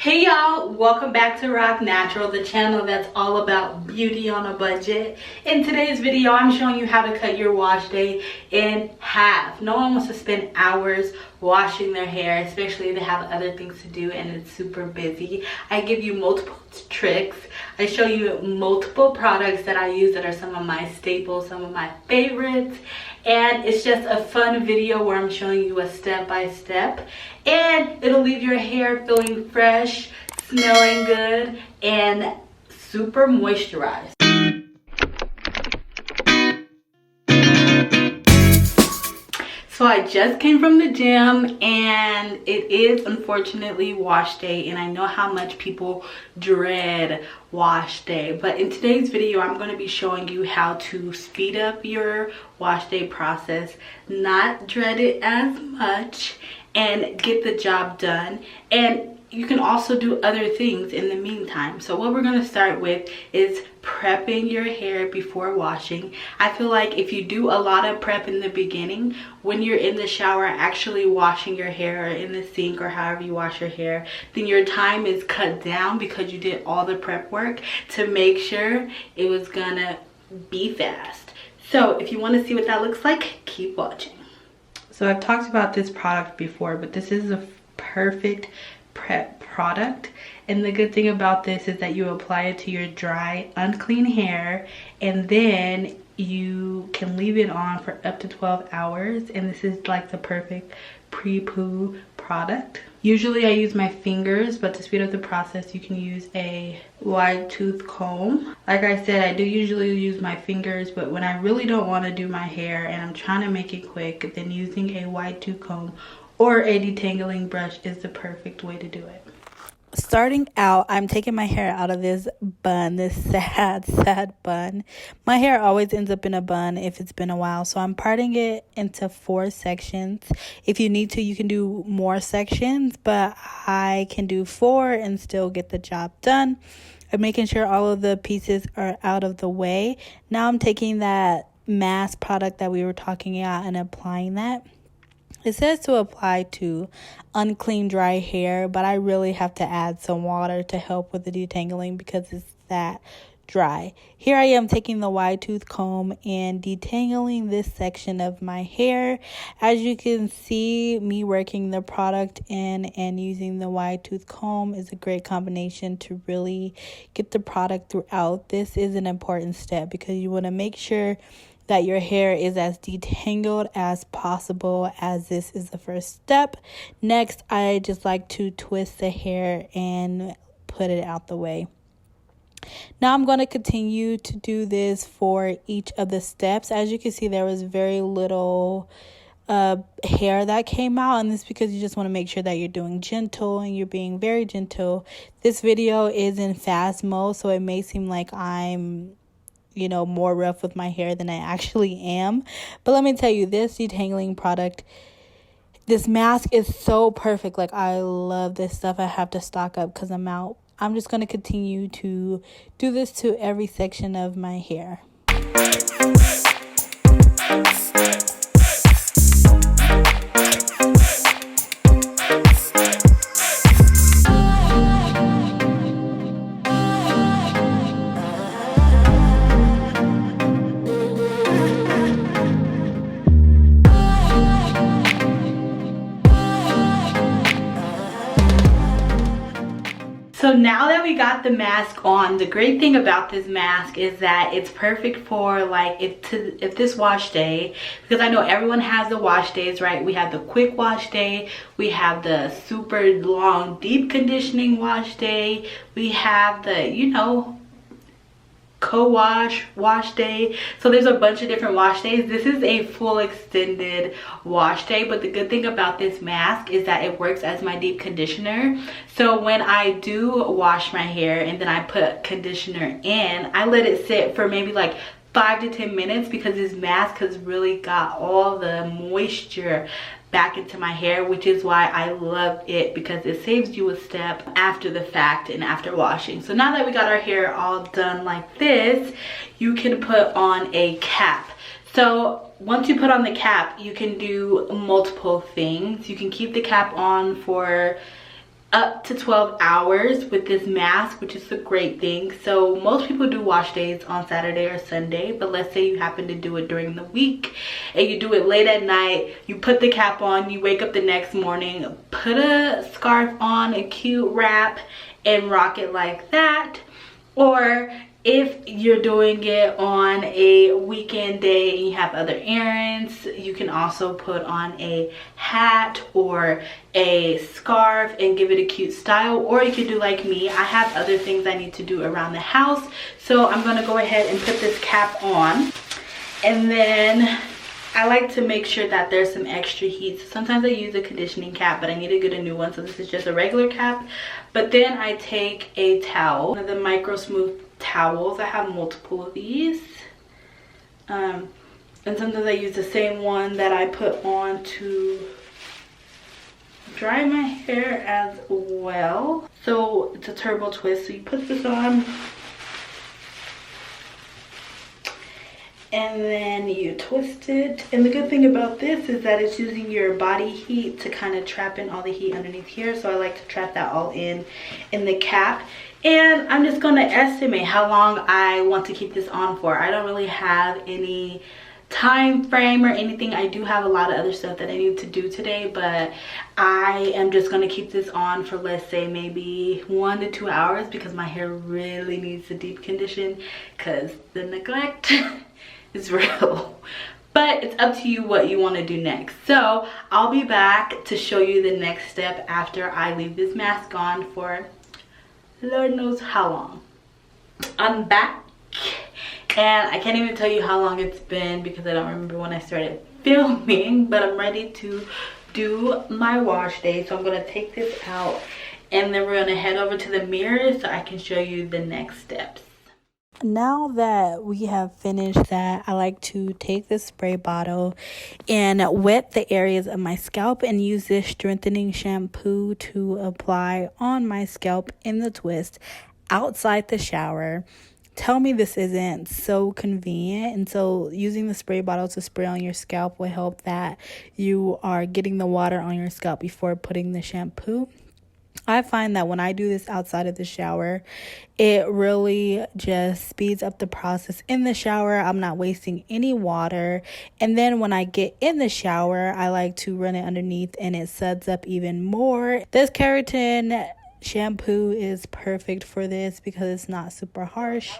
Hey y'all, welcome back to Rock Natural, the channel that's all about beauty on a budget. In today's video, I'm showing you how to cut your wash day in half. No one wants to spend hours washing their hair, especially if they have other things to do and it's super busy. I give you multiple tricks. I show you multiple products that I use that are some of my staples, some of my favorites. And it's just a fun video where I'm showing you a step-by-step. And it'll leave your hair feeling fresh, smelling good, and super moisturized. So I just came from the gym and it is unfortunately wash day, and I know how much people dread wash day, but in today's video I'm going to be showing you how to speed up your wash day process, not dread it as much, and get the job done. And you can also do other things in the meantime. So what we're going to start with is prepping your hair before washing. I feel like if you do a lot of prep in the beginning, when you're in the shower actually washing your hair, or in the sink, or however you wash your hair, then your time is cut down because you did all the prep work to make sure it was gonna be fast. So if you want to see what that looks like, keep watching. So I've talked about this product before, but this is a perfect prep product, and the good thing about this is that you apply it to your dry, unclean hair, and then you can leave it on for up to 12 hours, and this is like the perfect pre-poo product. Usually I use my fingers, but to speed up the process you can use a wide tooth comb. Like I said, I do usually use my fingers, but when I really don't want to do my hair and I'm trying to make it quick, then using a wide tooth comb or a detangling brush is the perfect way to do it. Starting out, I'm taking my hair out of this bun, this sad bun. My hair always ends up in a bun if it's been a while, so I'm parting it into 4 sections. If you need to, you can do more sections, but I can do 4 and still get the job done. I'm making sure all of the pieces are out of the way. Now I'm taking that mask product that we were talking about and applying that. It says to apply to unclean dry hair, but I really have to add some water to help with the detangling because it's that dry. Here I am taking the wide tooth comb and detangling this section of my hair. As you can see, me working the product in and using the wide tooth comb is a great combination to really get the product throughout. This is an important step because you want to make sure that your hair is as detangled as possible, as this is the first step. Next, I just like to twist the hair and put it out the way. Now I'm going to continue to do this for each of the steps. As you can see, there was very little hair that came out, and this is because you just want to make sure that you're doing gentle and you're being very gentle. This video is in fast mode, so it may seem like I'm more rough with my hair than I actually am. But let me tell you, this detangling product, this mask is so perfect. Like, I love this stuff. I have to stock up because I'm out. I'm just going to continue to do this to every section of my hair. So now that we got the mask on, the great thing about this mask is that it's perfect for like if this wash day, because I know everyone has the wash days, right? We have the quick wash day, we have the super long deep conditioning wash day, we have the wash day. So there's a bunch of different wash days. This is a full extended wash day, but the good thing about this mask is that it works as my deep conditioner. So when I do wash my hair and then I put conditioner in, I let it sit for maybe like 5 to 10 minutes because this mask has really got all the moisture back into my hair, which is why I love it, because it saves you a step after the fact and after washing. So now that we got our hair all done like this, you can put on a cap. So once you put on the cap, you can do multiple things. You can keep the cap on for up to 12 hours with this mask, which is a great thing. So most people do wash days on Saturday or Sunday, but let's say you happen to do it during the week and you do it late at night, you put the cap on, you wake up the next morning, put a scarf on, a cute wrap, and rock it like that. Or if you're doing it on a weekend day and you have other errands, you can also put on a hat or a scarf and give it a cute style. Or you could do like me. I have other things I need to do around the house, so I'm going to go ahead and put this cap on. And then I like to make sure that there's some extra heat. So sometimes I use a conditioning cap, but I need to get a new one, so this is just a regular cap. But then I take a towel, one of the micro smooth towels. I have multiple of these, and sometimes I use the same one that I put on to dry my hair as well. So it's a turbo twist, so you put this on and then you twist it. And the good thing about this is that it's using your body heat to kind of trap in all the heat underneath here, so I like to trap that all in the cap. And I'm just going to estimate how long I want to keep this on for. I don't really have any time frame or anything. I do have a lot of other stuff that I need to do today, but I am just going to keep this on for, let's say, maybe 1 to 2 hours, because my hair really needs a deep condition because the neglect is real. But it's up to you what you want to do next. So I'll be back to show you the next step after I leave this mask on for Lord knows how long. I'm back, and I can't even tell you how long it's been because I don't remember when I started filming, but I'm ready to do my wash day. So I'm going to take this out, and then we're going to head over to the mirror so I can show you the next steps. Now that we have finished that, I like to take this spray bottle and wet the areas of my scalp and use this strengthening shampoo to apply on my scalp in the twist outside the shower. Tell me this isn't so convenient. And so using the spray bottle to spray on your scalp will help that you are getting the water on your scalp before putting the shampoo. I find that when I do this outside of the shower, it really just speeds up the process in the shower. I'm not wasting any water. And then when I get in the shower, I like to run it underneath and it suds up even more. This keratin shampoo is perfect for this because it's not super harsh.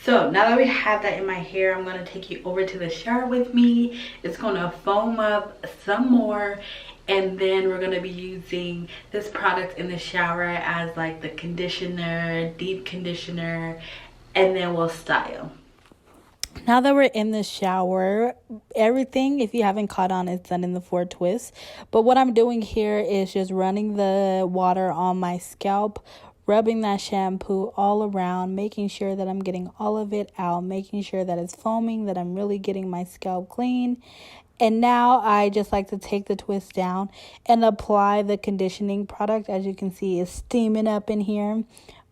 So now that we have that in my hair, I'm going to take you over to the shower with me. It's going to foam up some more. And then we're going to be using this product in the shower as like the conditioner, deep conditioner, and then we'll style. Now that we're in the shower, everything, if you haven't caught on, is done in the 4 twists. But what I'm doing here is just running the water on my scalp, rubbing that shampoo all around, making sure that I'm getting all of it out, making sure that it's foaming, that I'm really getting my scalp clean. And now I just like to take the twist down and apply the conditioning product. As you can see, it's steaming up in here.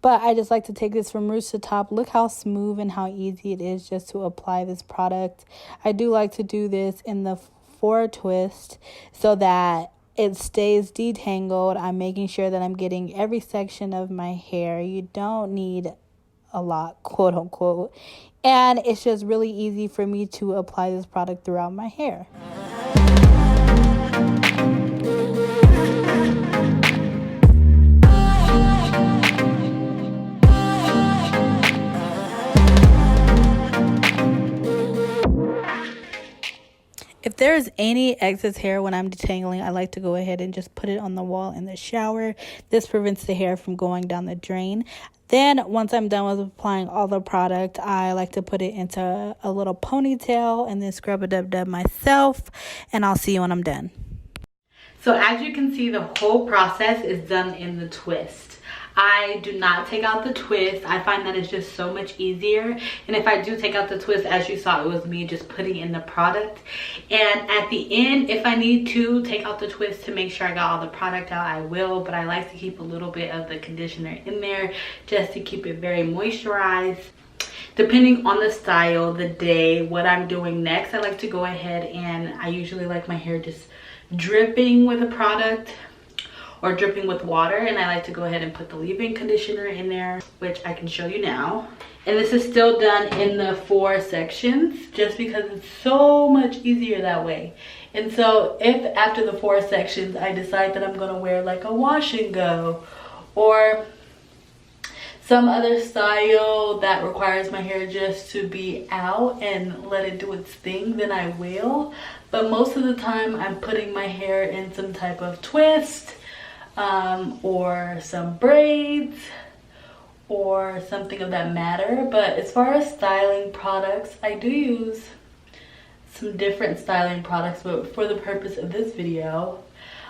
But I just like to take this from roots to top. Look how smooth and how easy it is just to apply this product. I do like to do this in the 4 twist so that it stays detangled. I'm making sure that I'm getting every section of my hair. You don't need a lot, quote unquote. And it's just really easy for me to apply this product throughout my hair. If there's any excess hair when I'm detangling, I like to go ahead and just put it on the wall in the shower. This prevents the hair from going down the drain. Then once I'm done with applying all the product, I like to put it into a little ponytail and then scrub a dub myself. And I'll see you when I'm done. So as you can see, the whole process is done in the twist. I do not take out the twist. I find that it's just so much easier. And if I do take out the twist, as you saw, it was me just putting in the product. And at the end, if I need to take out the twist to make sure I got all the product out, I will. But I like to keep a little bit of the conditioner in there just to keep it very moisturized. Depending on the style, the day, what I'm doing next, I like to go ahead and I usually like my hair just dripping with a product. or dripping with water, and I like to go ahead and put the leave-in conditioner in there, which I can show you now. And this is still done in the 4 sections just because it's so much easier that way. And so if after the 4 sections I decide that I'm gonna wear like a wash and go or some other style that requires my hair just to be out and let it do its thing, then I will. But most of the time I'm putting my hair in some type of twist or some braids or something of that matter. But as far as styling products, I do use some different styling products, but for the purpose of this video,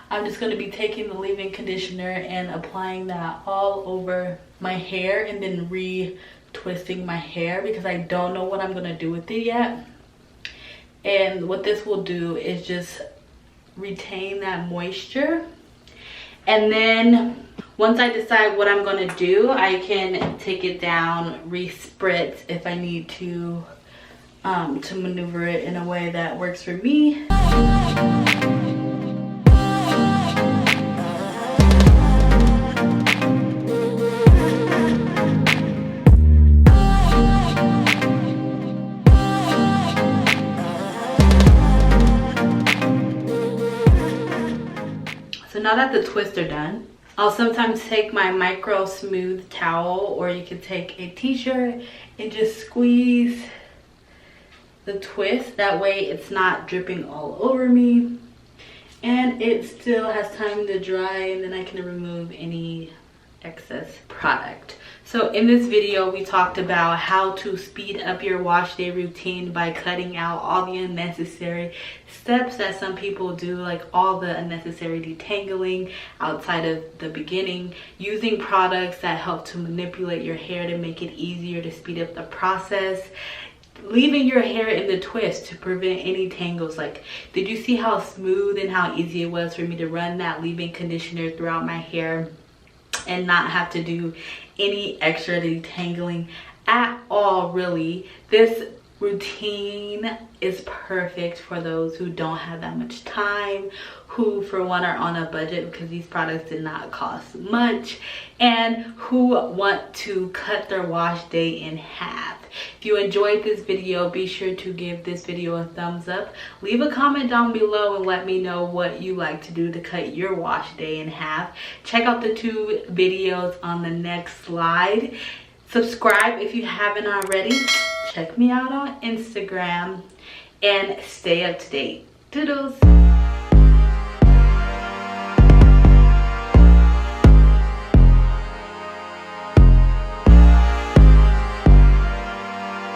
I'm just going to be taking the leave-in conditioner and applying that all over my hair and then re-twisting my hair because I don't know what I'm going to do with it yet. And what this will do is just retain that moisture. And then once I decide what I'm going to do, I can take it down, re-spritz if I need to maneuver it in a way that works for me. So now that the twists are done, I'll sometimes take my micro smooth towel, or you could take a t-shirt and just squeeze the twist. That way it's not dripping all over me and it still has time to dry, and then I can remove any excess product. So in this video we talked about how to speed up your wash day routine by cutting out all the unnecessary steps that some people do, like all the unnecessary detangling outside of the beginning, using products that help to manipulate your hair to make it easier to speed up the process, leaving your hair in the twist to prevent any tangles. Like, did you see how smooth and how easy it was for me to run that leave-in conditioner throughout my hair and not have to do any extra detangling at all? Really, this routine is perfect for those who don't have that much time, who for one are on a budget because these products did not cost much, and who want to cut their wash day in half. If you enjoyed this video, be sure to give this video a thumbs up. Leave a comment down below and let me know what you like to do to cut your wash day in half. Check out the 2 videos on the next slide. Subscribe if you haven't already. Check me out on Instagram and stay up to date. Doodles.